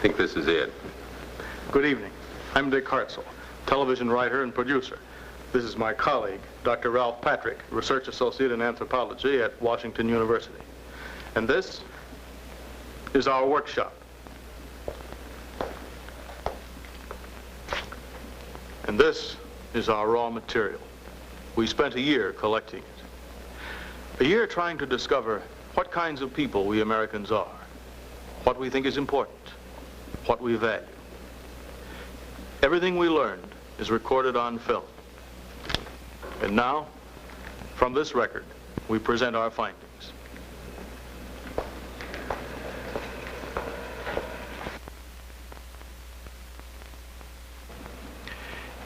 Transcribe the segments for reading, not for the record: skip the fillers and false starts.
I think this is it. Good evening. I'm Dick Hartzell, television writer and producer. This is my colleague, Dr. Ralph Patrick, research associate in anthropology at Washington University. And this is our workshop. And this is our raw material. We spent a year collecting it. A year trying to discover what kinds of people we Americans are, what we think is important, what we value. Everything we learned is recorded on film. And now, from this record, we present our findings.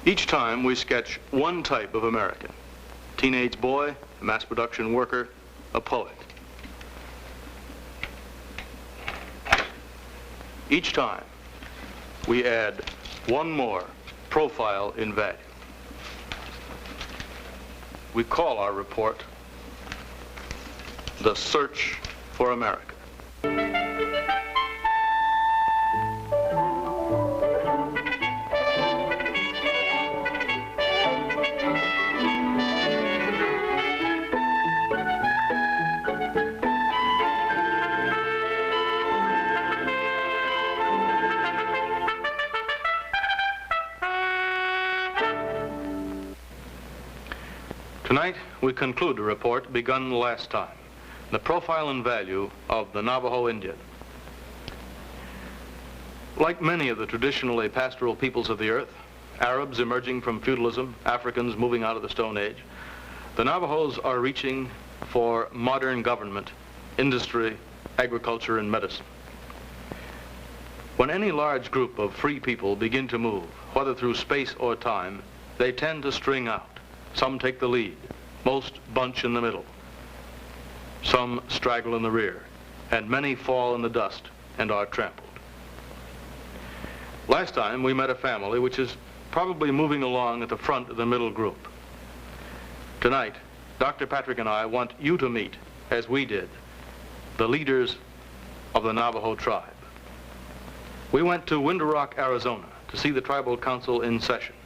Each time we sketch one type of American: teenage boy, a mass production worker, a poet. Each time we add one more profile in value. We call our report The Search for America. Tonight, we conclude the report begun last time, the profile and value of the Navajo Indian. Like many of the traditionally pastoral peoples of the earth, Arabs emerging from feudalism, Africans moving out of the Stone Age, the Navajos are reaching for modern government, industry, agriculture, and medicine. When any large group of free people begin to move, whether through space or time, they tend to string out. Some take the lead, most bunch in the middle. Some straggle in the rear, and many fall in the dust and are trampled. Last time we met a family which is probably moving along at the front of the middle group. Tonight, Dr. Patrick and I want you to meet, as we did, the leaders of the Navajo tribe. We went to Window Rock, Arizona to see the tribal council in session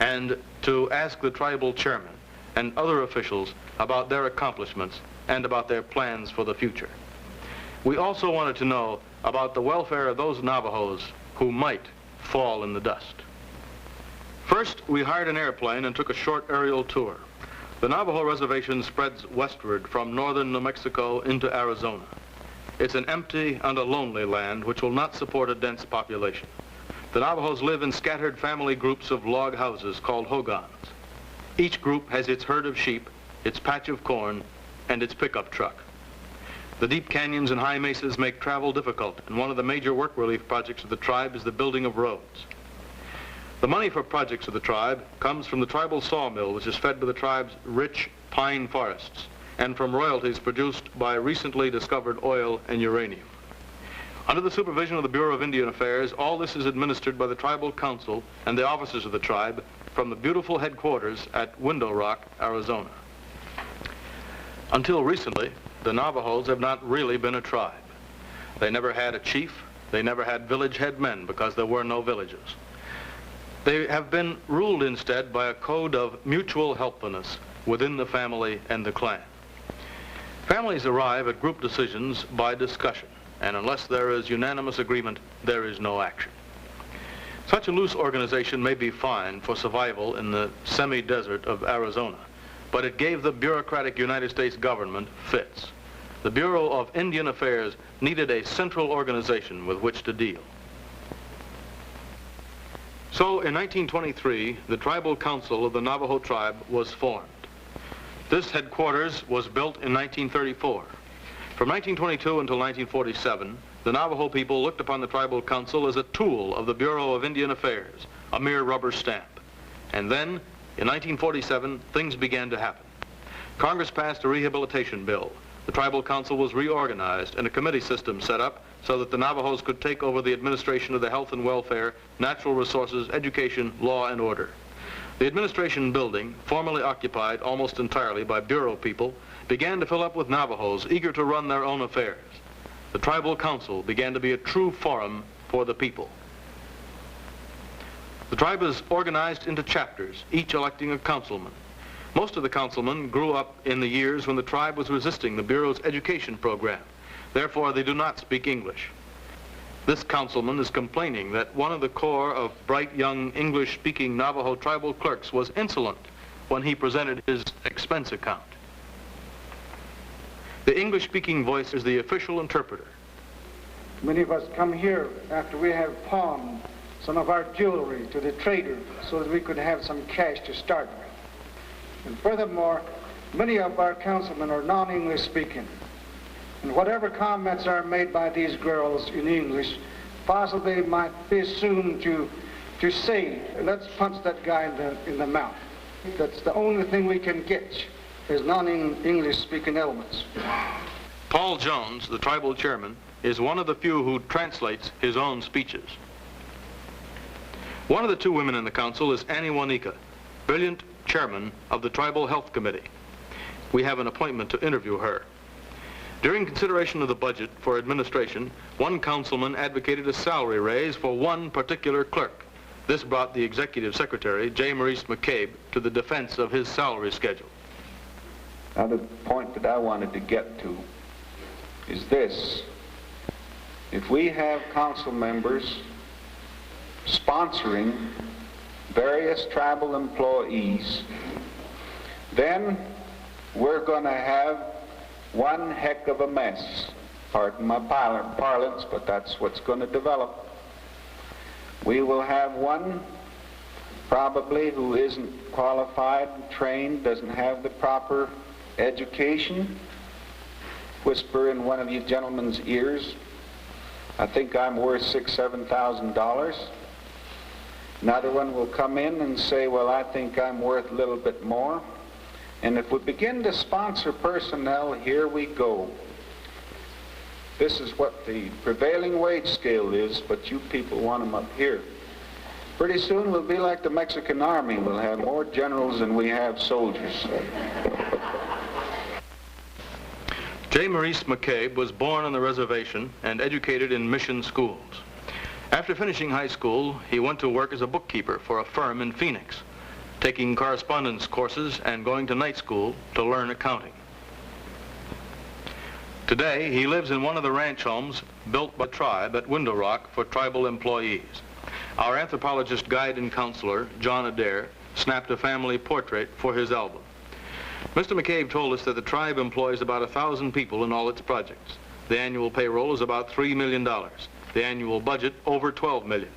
and to ask the tribal chairman and other officials about their accomplishments and about their plans for the future. We also wanted to know about the welfare of those Navajos who might fall in the dust. First, we hired an airplane and took a short aerial tour. The Navajo reservation spreads westward from northern New Mexico into Arizona. It's an empty and a lonely land which will not support a dense population. The Navajos live in scattered family groups of log houses called hogans. Each group has its herd of sheep, its patch of corn, and its pickup truck. The deep canyons and high mesas make travel difficult, and one of the major work relief projects of the tribe is the building of roads. The money for projects of the tribe comes from the tribal sawmill, which is fed by the tribe's rich pine forests, and from royalties produced by recently discovered oil and uranium. Under the supervision of the Bureau of Indian Affairs, all this is administered by the tribal council and the officers of the tribe from the beautiful headquarters at Window Rock, Arizona. Until recently, the Navajos have not really been a tribe. They never had a chief, they never had village headmen because there were no villages. They have been ruled instead by a code of mutual helpfulness within the family and the clan. Families arrive at group decisions by discussion, and unless there is unanimous agreement, there is no action. Such a loose organization may be fine for survival in the semi-desert of Arizona, but it gave the bureaucratic United States government fits. The Bureau of Indian Affairs needed a central organization with which to deal. So in 1923, the Tribal Council of the Navajo tribe was formed. This headquarters was built in 1934. From 1922 until 1947, the Navajo people looked upon the Tribal Council as a tool of the Bureau of Indian Affairs, a mere rubber stamp. And then, in 1947, things began to happen. Congress passed a rehabilitation bill. The Tribal Council was reorganized and a committee system set up so that the Navajos could take over the administration of the health and welfare, natural resources, education, law, and order. The administration building, formerly occupied almost entirely by Bureau people, began to fill up with Navajos eager to run their own affairs. The Tribal Council began to be a true forum for the people. The tribe is organized into chapters, each electing a councilman. Most of the councilmen grew up in the years when the tribe was resisting the Bureau's education program. Therefore, they do not speak English. This councilman is complaining that one of the corps of bright young English-speaking Navajo tribal clerks was insolent when he presented his expense account. The English-speaking voice is the official interpreter. Many of us come here after we have pawned some of our jewelry to the trader so that we could have some cash to start with. And furthermore, many of our councilmen are non-English speaking. And whatever comments are made by these girls in English, possibly might be assumed to say, let's punch that guy in the mouth. That's the only thing we can get, is non-English speaking elements. Paul Jones, the tribal chairman, is one of the few who translates his own speeches. One of the two women in the council is Annie Wanika, brilliant chairman of the Tribal Health Committee. We have an appointment to interview her. During consideration of the budget for administration, one councilman advocated a salary raise for one particular clerk. This brought the executive secretary, J. Maurice McCabe, to the defense of his salary schedule. Now, the point that I wanted to get to is this. If we have council members sponsoring various tribal employees, then we're going to have one heck of a mess. Pardon my parlance, but that's what's going to develop. We will have one probably who isn't qualified, trained, doesn't have the proper education, whisper in one of you gentlemen's ears, I think I'm worth $6,000, $7,000. Another one will come in and say, well, I think I'm worth a little bit more. And if we begin to sponsor personnel, here we go. This is what the prevailing wage scale is, but you people want them up here. Pretty soon we'll be like the Mexican army. We'll have more generals than we have soldiers. J. Maurice McCabe was born on the reservation and educated in mission schools. After finishing high school, he went to work as a bookkeeper for a firm in Phoenix, taking correspondence courses and going to night school to learn accounting. Today, he lives in one of the ranch homes built by the tribe at Window Rock for tribal employees. Our anthropologist guide and counselor, John Adair, snapped a family portrait for his album. Mr. McCabe told us that the tribe employs about 1,000 people in all its projects. The annual payroll is about $3 million. The annual budget over $12 million.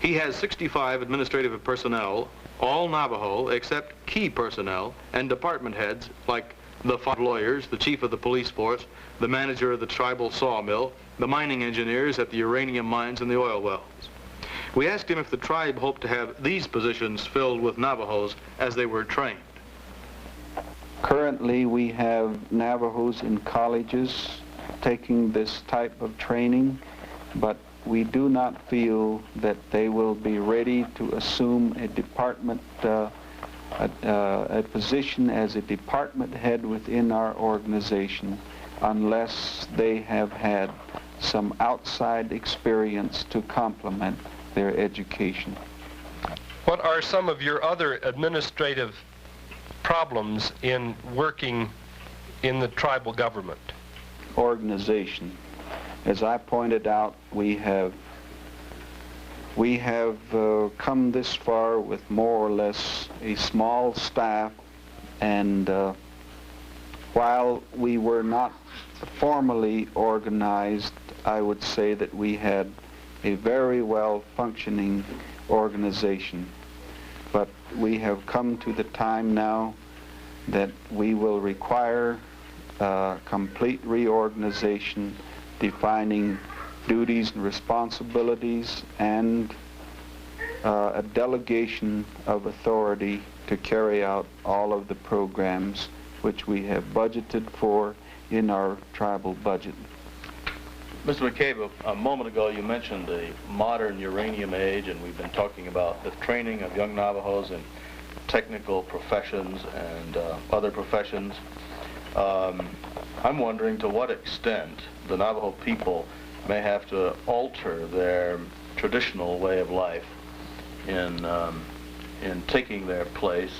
He has 65 administrative personnel, all Navajo except key personnel and department heads like the 5 lawyers, the chief of the police force, the manager of the tribal sawmill, the mining engineers at the uranium mines and the oil wells. We asked him if the tribe hoped to have these positions filled with Navajos as they were trained. Currently, we have Navajos in colleges taking this type of training, but we do not feel that they will be ready to assume a department, a position as a department head within our organization unless they have had some outside experience to complement their education. What are some of your other administrative problems in working in the tribal government? Organization. As I pointed out, we have come this far with more or less a small staff, and while we were not formally organized, I would say that we had a very well functioning organization. But we have come to the time now that we will require complete reorganization, defining duties and responsibilities, and a delegation of authority to carry out all of the programs which we have budgeted for in our tribal budget. Mr. McCabe, a moment ago you mentioned the modern uranium age, and we've been talking about the training of young Navajos in technical professions and other professions. I'm wondering to what extent the Navajo people may have to alter their traditional way of life in taking their place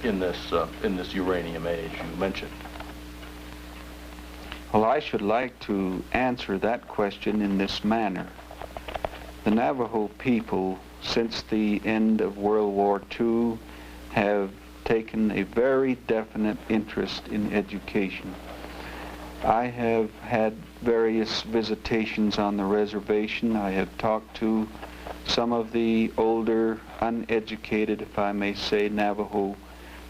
in this uranium age you mentioned? Well, I should like to answer that question in this manner. The Navajo people, since the end of World War II, have taken a very definite interest in education. I have had various visitations on the reservation. I have talked to some of the older, uneducated, if I may say, Navajo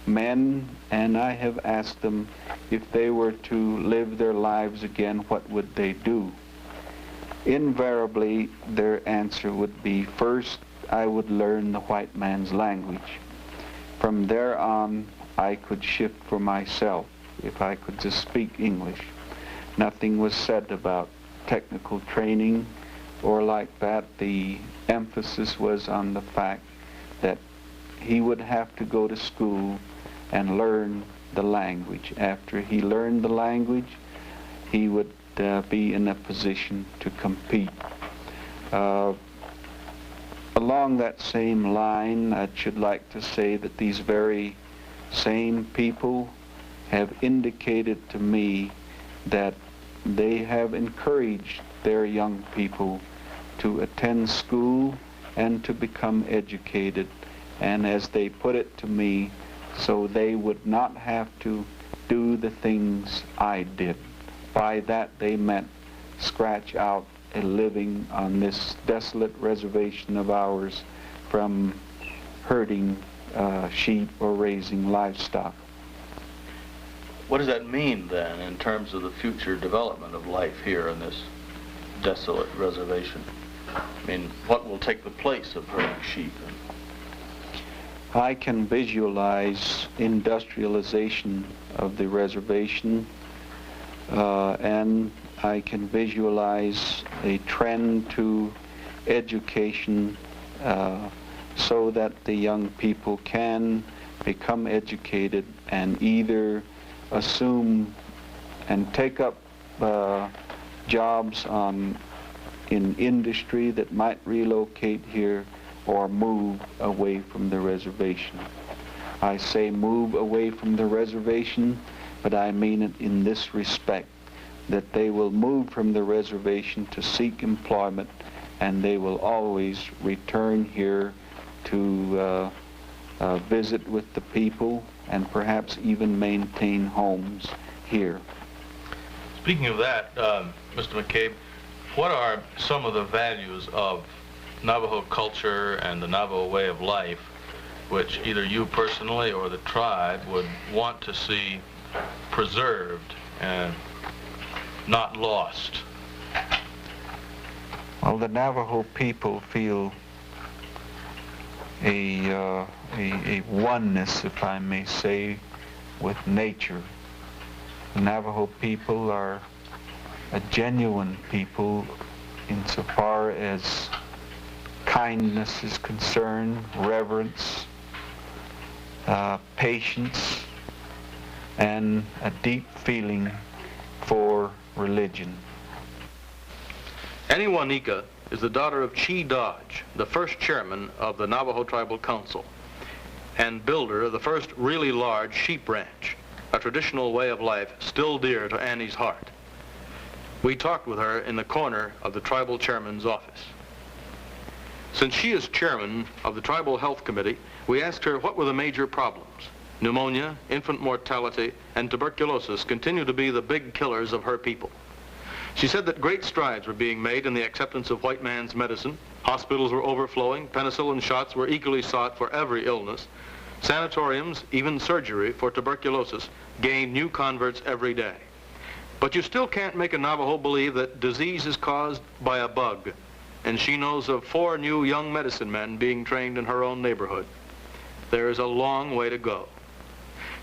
men, and I have asked them if they were to live their lives again, what would they do? Invariably, their answer would be, first, I would learn the white man's language. From there on, I could shift for myself if I could just speak English. Nothing was said about technical training or like that. The emphasis was on the fact that he would have to go to school and learn the language. After he learned the language, he would be in a position to compete. Along that same line, I should like to say that these very same people have indicated to me that they have encouraged their young people to attend school and to become educated, and as they put it to me, so they would not have to do the things I did. By that they meant scratch out a living on this desolate reservation of ours from herding sheep or raising livestock. What does that mean then in terms of the future development of life here in this desolate reservation? I mean, what will take the place of herding sheep? I can visualize industrialization of the reservation, and I can visualize a trend to education so that the young people can become educated and either assume and take up jobs in industry that might relocate here or move away from the reservation. I say move away from the reservation, but I mean it in this respect, that they will move from the reservation to seek employment, and they will always return here to visit with the people and perhaps even maintain homes here. Speaking of that, Mr. McCabe, what are some of the values of Navajo culture and the Navajo way of life which either you personally or the tribe would want to see preserved and not lost? Well, the Navajo people feel a oneness, if I may say, with nature. The Navajo people are a genuine people insofar as kindness is concerned, reverence, patience, and a deep feeling for religion. Annie Wanika is the daughter of Chi Dodge, the first chairman of the Navajo Tribal Council and builder of the first really large sheep ranch, a traditional way of life still dear to Annie's heart. We talked with her in the corner of the tribal chairman's office. Since she is chairman of the Tribal Health Committee, we asked her what were the major problems. Pneumonia, infant mortality, and tuberculosis continue to be the big killers of her people. She said that great strides were being made in the acceptance of white man's medicine. Hospitals were overflowing, penicillin shots were eagerly sought for every illness. Sanatoriums, even surgery for tuberculosis, gained new converts every day. But you still can't make a Navajo believe that disease is caused by a bug. And she knows of 4 new young medicine men being trained in her own neighborhood. There is a long way to go.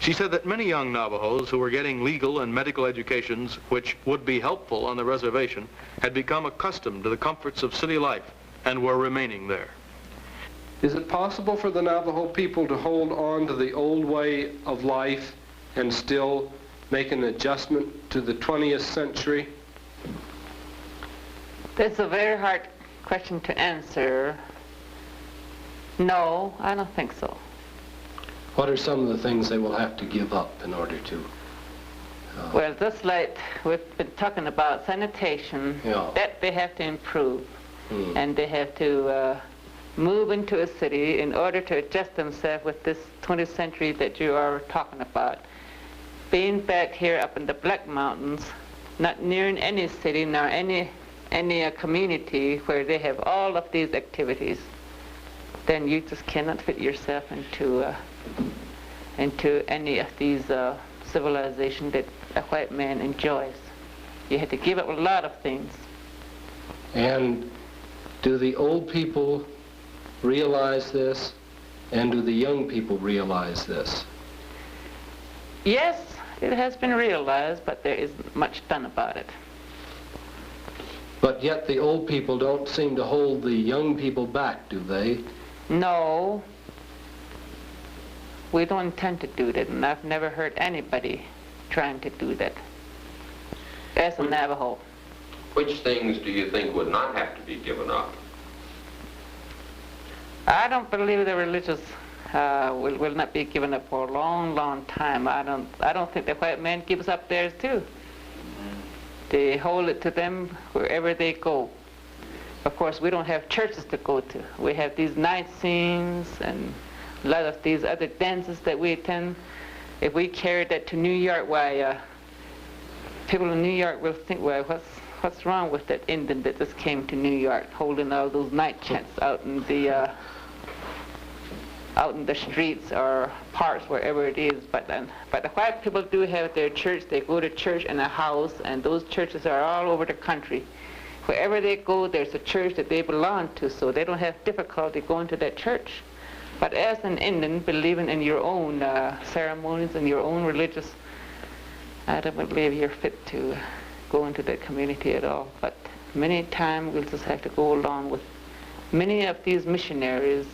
She said that many young Navajos who were getting legal and medical educations which would be helpful on the reservation had become accustomed to the comforts of city life and were remaining there. Is it possible for the Navajo people to hold on to the old way of life and still make an adjustment to the 20th century? That's a very hard question to answer. No, I don't think so. What are some of the things they will have to give up in order to? Well, just like we've been talking about sanitation, Yeah. that they have to improve. And they have to move into a city in order to adjust themselves with this 20th century that you are talking about. Being back here up in the Black Mountains, not near any city nor any community where they have all of these activities, then you just cannot fit yourself into any of these civilization that a white man enjoys. You have to give up a lot of things. And do the old people realize this, and do the young people realize this? Yes, it has been realized, but there isn't much done about it. But yet the old people don't seem to hold the young people back, do they? No, we don't intend to do that, and I've never heard anybody trying to do that as a Navajo. Which things do you think would not have to be given up? I don't believe the religious will not be given up for a long, long time. I don't think the white man gives up theirs too. They hold it to them wherever they go. Of course, we don't have churches to go to. We have these night scenes and a lot of these other dances that we attend. If we carried that to New York, why people in New York will think, well, what's wrong with that Indian that just came to New York, holding all those night chants out in the streets or parks, wherever it is. But the white people do have their church. They go to church in a house, and those churches are all over the country. Wherever they go, there's a church that they belong to, so they don't have difficulty going to that church. But as an Indian, believing in your own ceremonies and your own religious, I don't believe you're fit to go into that community at all. But many times we'll just have to go along with many of these missionaries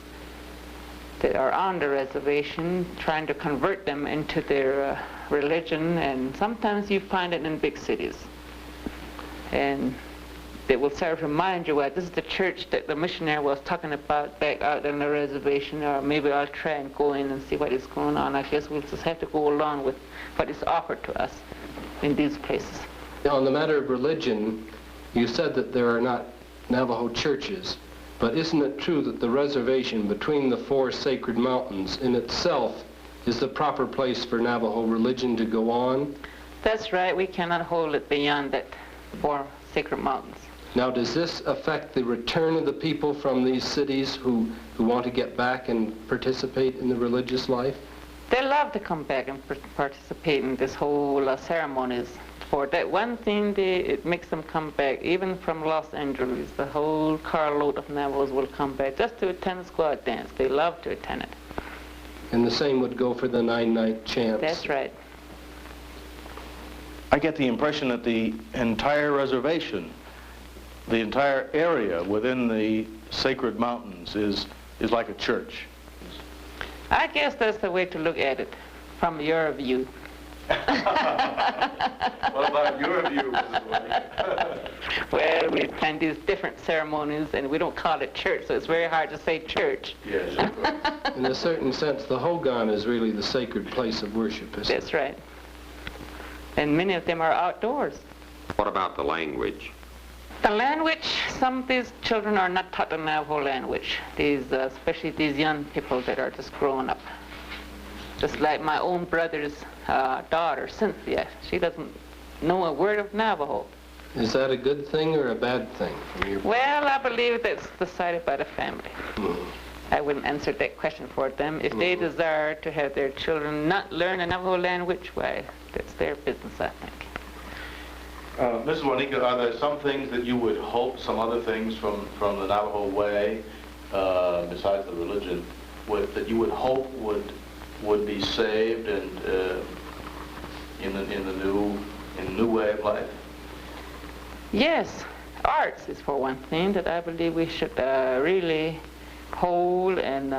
that are on the reservation, trying to convert them into their religion, and sometimes you find it in big cities. And they will sort of remind you, well, this is the church that the missionary was talking about back out on the reservation, or maybe I'll try and go in and see what is going on. I guess we'll just have to go along with what is offered to us in these places. Now, on the matter of religion, you said that there are not Navajo churches, but isn't it true that the reservation between the four sacred mountains in itself is the proper place for Navajo religion to go on? That's right. We cannot hold it beyond that four sacred mountains. Now, does this affect the return of the people from these cities who want to get back and participate in the religious life? They love to come back and participate in this whole ceremonies. For that one thing, it makes them come back. Even from Los Angeles, the whole carload of Navajos will come back just to attend the squad dance. They love to attend it. And the same would go for the nine-night chants. That's right. I get the impression that the entire reservation, the entire area within the sacred mountains is like a church. I guess that's the way to look at it, from your view. What about your view, Mrs. White? Well, we plan these different ceremonies, and we don't call it church, so it's very hard to say church. Yes. In a certain sense, the Hogan is really the sacred place of worship, isn't it? That's right. And many of them are outdoors. What about the language? The language, some of these children are not taught the Navajo language, especially these young people that are just growing up. Just like my own brother's daughter, Cynthia. She doesn't know a word of Navajo. Is that a good thing or a bad thing from your point? Well, I believe that's decided by the family. I wouldn't answer that question for them. If they desire to have their children not learn the Navajo language, why, that's their business, I think. Mrs. Juanita, are there some things that you would hope, some other things from the Navajo way, besides the religion, that you would hope would be saved and in the new way of life? Yes, arts is for one thing that I believe we should really hold and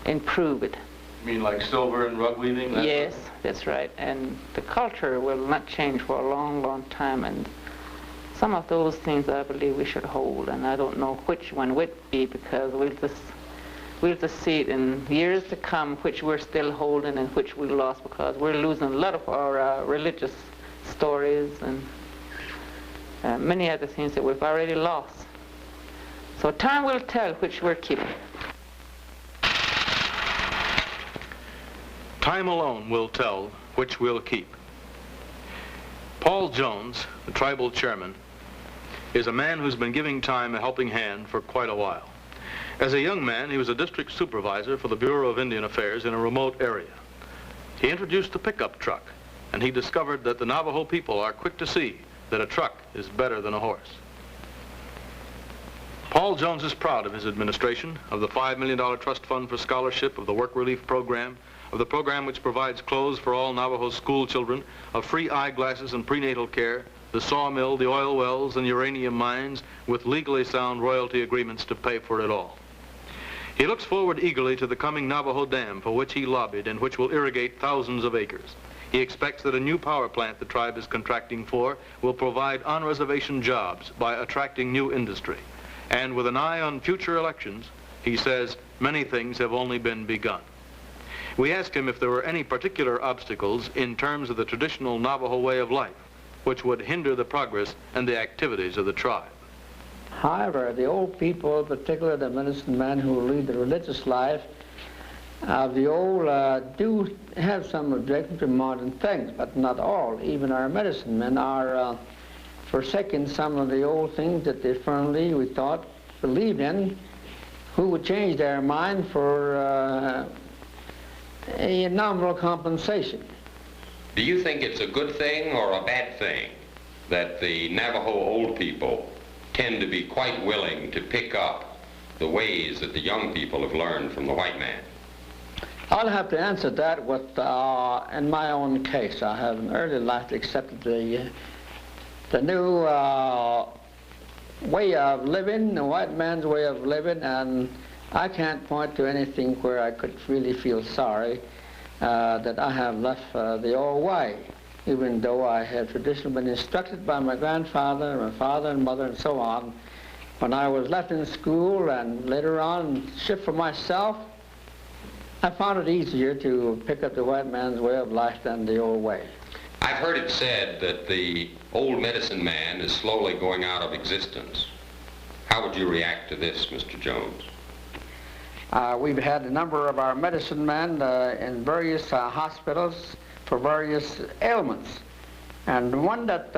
improve it. You mean like silver and rug weaving? Yes, that's right. And the culture will not change for a long, long time. And some of those things I believe we should hold. And I don't know which one would be, because we'll just see it in years to come, which we're still holding and which we lost, because we're losing a lot of our religious stories and many other things that we've already lost. So time will tell which we're keeping. Time alone will tell which we'll keep. Paul Jones, the tribal chairman, is a man who's been giving time a helping hand for quite a while. As a young man, he was a district supervisor for the Bureau of Indian Affairs in a remote area. He introduced the pickup truck, and he discovered that the Navajo people are quick to see that a truck is better than a horse. Paul Jones is proud of his administration, of the $5 million trust fund for scholarship, of the work relief program, of the program which provides clothes for all Navajo school children, of free eyeglasses and prenatal care, the sawmill, the oil wells, and uranium mines, with legally sound royalty agreements to pay for it all. He looks forward eagerly to the coming Navajo Dam, for which he lobbied and which will irrigate thousands of acres. He expects that a new power plant the tribe is contracting for will provide on-reservation jobs by attracting new industry. And with an eye on future elections, he says many things have only been begun. We asked him if there were any particular obstacles in terms of the traditional Navajo way of life which would hinder the progress and the activities of the tribe. However, the old people, particularly the medicine men who lead the religious life, the old do have some objection to modern things, but not all. Even our medicine men are forsaking some of the old things that they firmly, we thought, believed in, who would change their mind for a nominal compensation. Do you think it's a good thing or a bad thing that the Navajo old people tend to be quite willing to pick up the ways that the young people have learned from the white man? I'll have to answer that with, in my own case. I have in early life accepted the new way of living, the white man's way of living, and I can't point to anything where I could really feel sorry that I have left the old way, even though I had traditionally been instructed by my grandfather, my father and mother and so on. When I was left in school and later on shipped for myself, I found it easier to pick up the white man's way of life than the old way. I've heard it said that the old medicine man is slowly going out of existence. How would you react to this, Mr. Jones? We've had a number of our medicine men in various hospitals for various ailments. And one that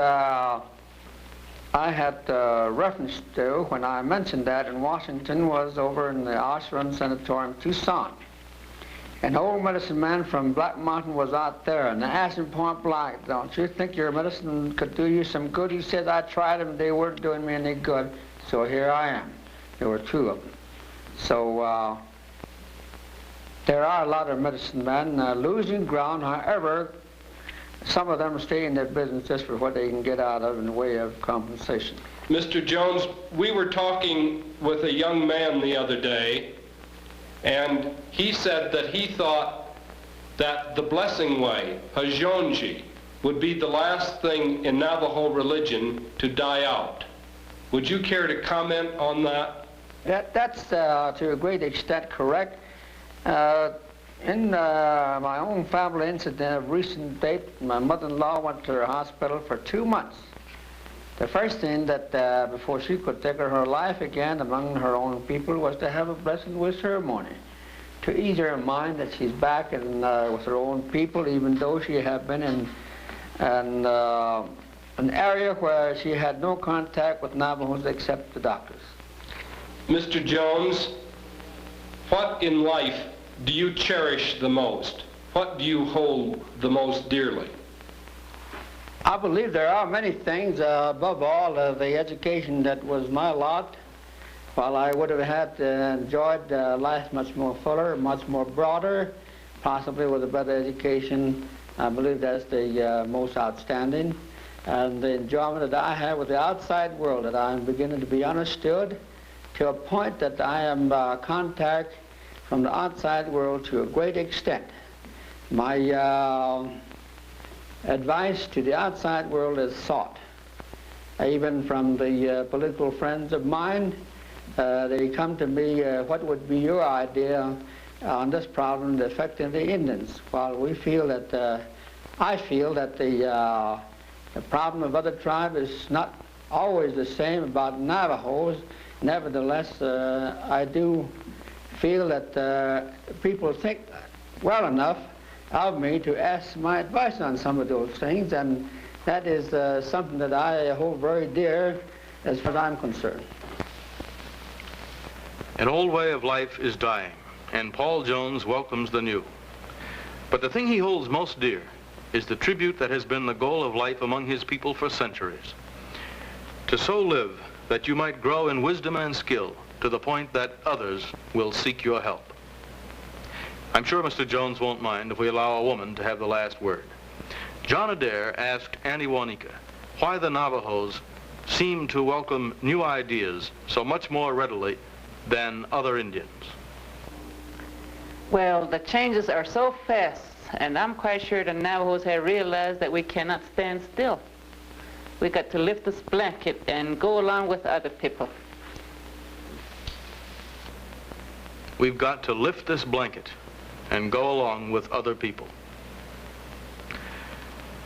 I had reference to when I mentioned that in Washington was over in the Ashland Sanatorium, Tucson. An old medicine man from Black Mountain was out there, and I asked him point blank, "Don't you think your medicine could do you some good?" He said, "I tried them, they weren't doing me any good, so here I am." There were two of them. So there are a lot of medicine men losing ground. However, some of them stay in their business just for what they can get out of in the way of compensation. Mr. Jones, we were talking with a young man the other day, and he said that he thought that the blessing way, Hajonji, would be the last thing in Navajo religion to die out. Would you care to comment on that? That's to a great extent correct. In my own family incident of recent date, my mother-in-law went to the hospital for 2 months. The first thing that before she could take her life again among her own people was to have a blessed wish ceremony, to ease her mind that she's back in, with her own people, even though she had been in an area where she had no contact with Navajos except the doctors. Mr. Jones, what in life do you cherish the most? What do you hold the most dearly? I believe there are many things, above all the education that was my lot. While I would have had enjoyed life much more fuller, much more broader, possibly with a better education, I believe that's the most outstanding. And the enjoyment that I have with the outside world, that I'm beginning to be understood to a point that I am contact from the outside world to a great extent. My advice to the outside world is sought. Even from the political friends of mine, they come to me, what would be your idea on this problem affecting the Indians? Well, we feel that, I feel that the problem of other tribes is not always the same about Navajos. Nevertheless, I do feel that people think well enough of me to ask my advice on some of those things, and that is something that I hold very dear as far as I'm concerned. An old way of life is dying, and Paul Jones welcomes the new. But the thing he holds most dear is the tribute that has been the goal of life among his people for centuries. To so live that you might grow in wisdom and skill to the point that others will seek your help. I'm sure Mr. Jones won't mind if we allow a woman to have the last word. John Adair asked Annie Wanika why the Navajos seem to welcome new ideas so much more readily than other Indians. Well, the changes are so fast, and I'm quite sure the Navajos have realized that we cannot stand still. We got to lift this blanket and go along with other people. We've got to lift this blanket and go along with other people.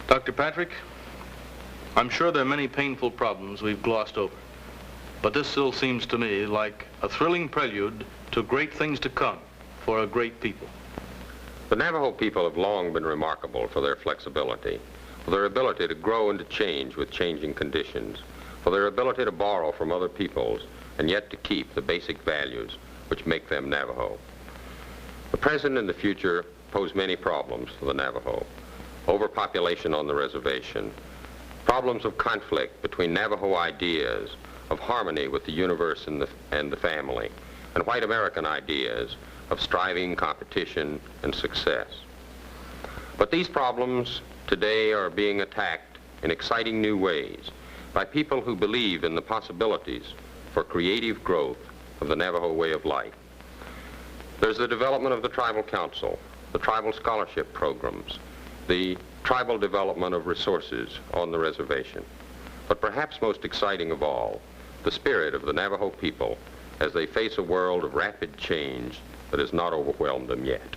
Dr. Patrick, I'm sure there are many painful problems we've glossed over, but this still seems to me like a thrilling prelude to great things to come for a great people. The Navajo people have long been remarkable for their flexibility, for their ability to grow and to change with changing conditions, for their ability to borrow from other peoples and yet to keep the basic values which make them Navajo. The present and the future pose many problems for the Navajo. Overpopulation on the reservation, problems of conflict between Navajo ideas of harmony with the universe and the family, and white American ideas of striving, competition, and success. But these problems today are being attacked in exciting new ways by people who believe in the possibilities for creative growth of the Navajo way of life. There's the development of the Tribal Council, the tribal scholarship programs, the tribal development of resources on the reservation. But perhaps most exciting of all, the spirit of the Navajo people as they face a world of rapid change that has not overwhelmed them yet.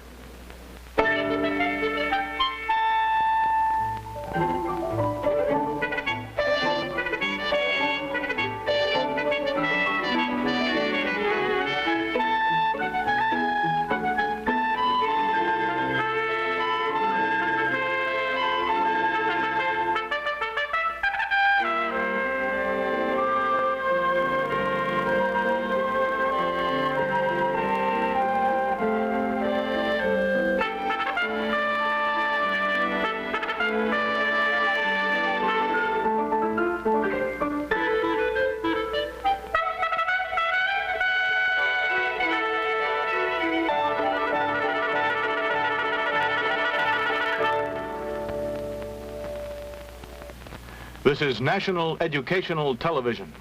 This is National Educational Television.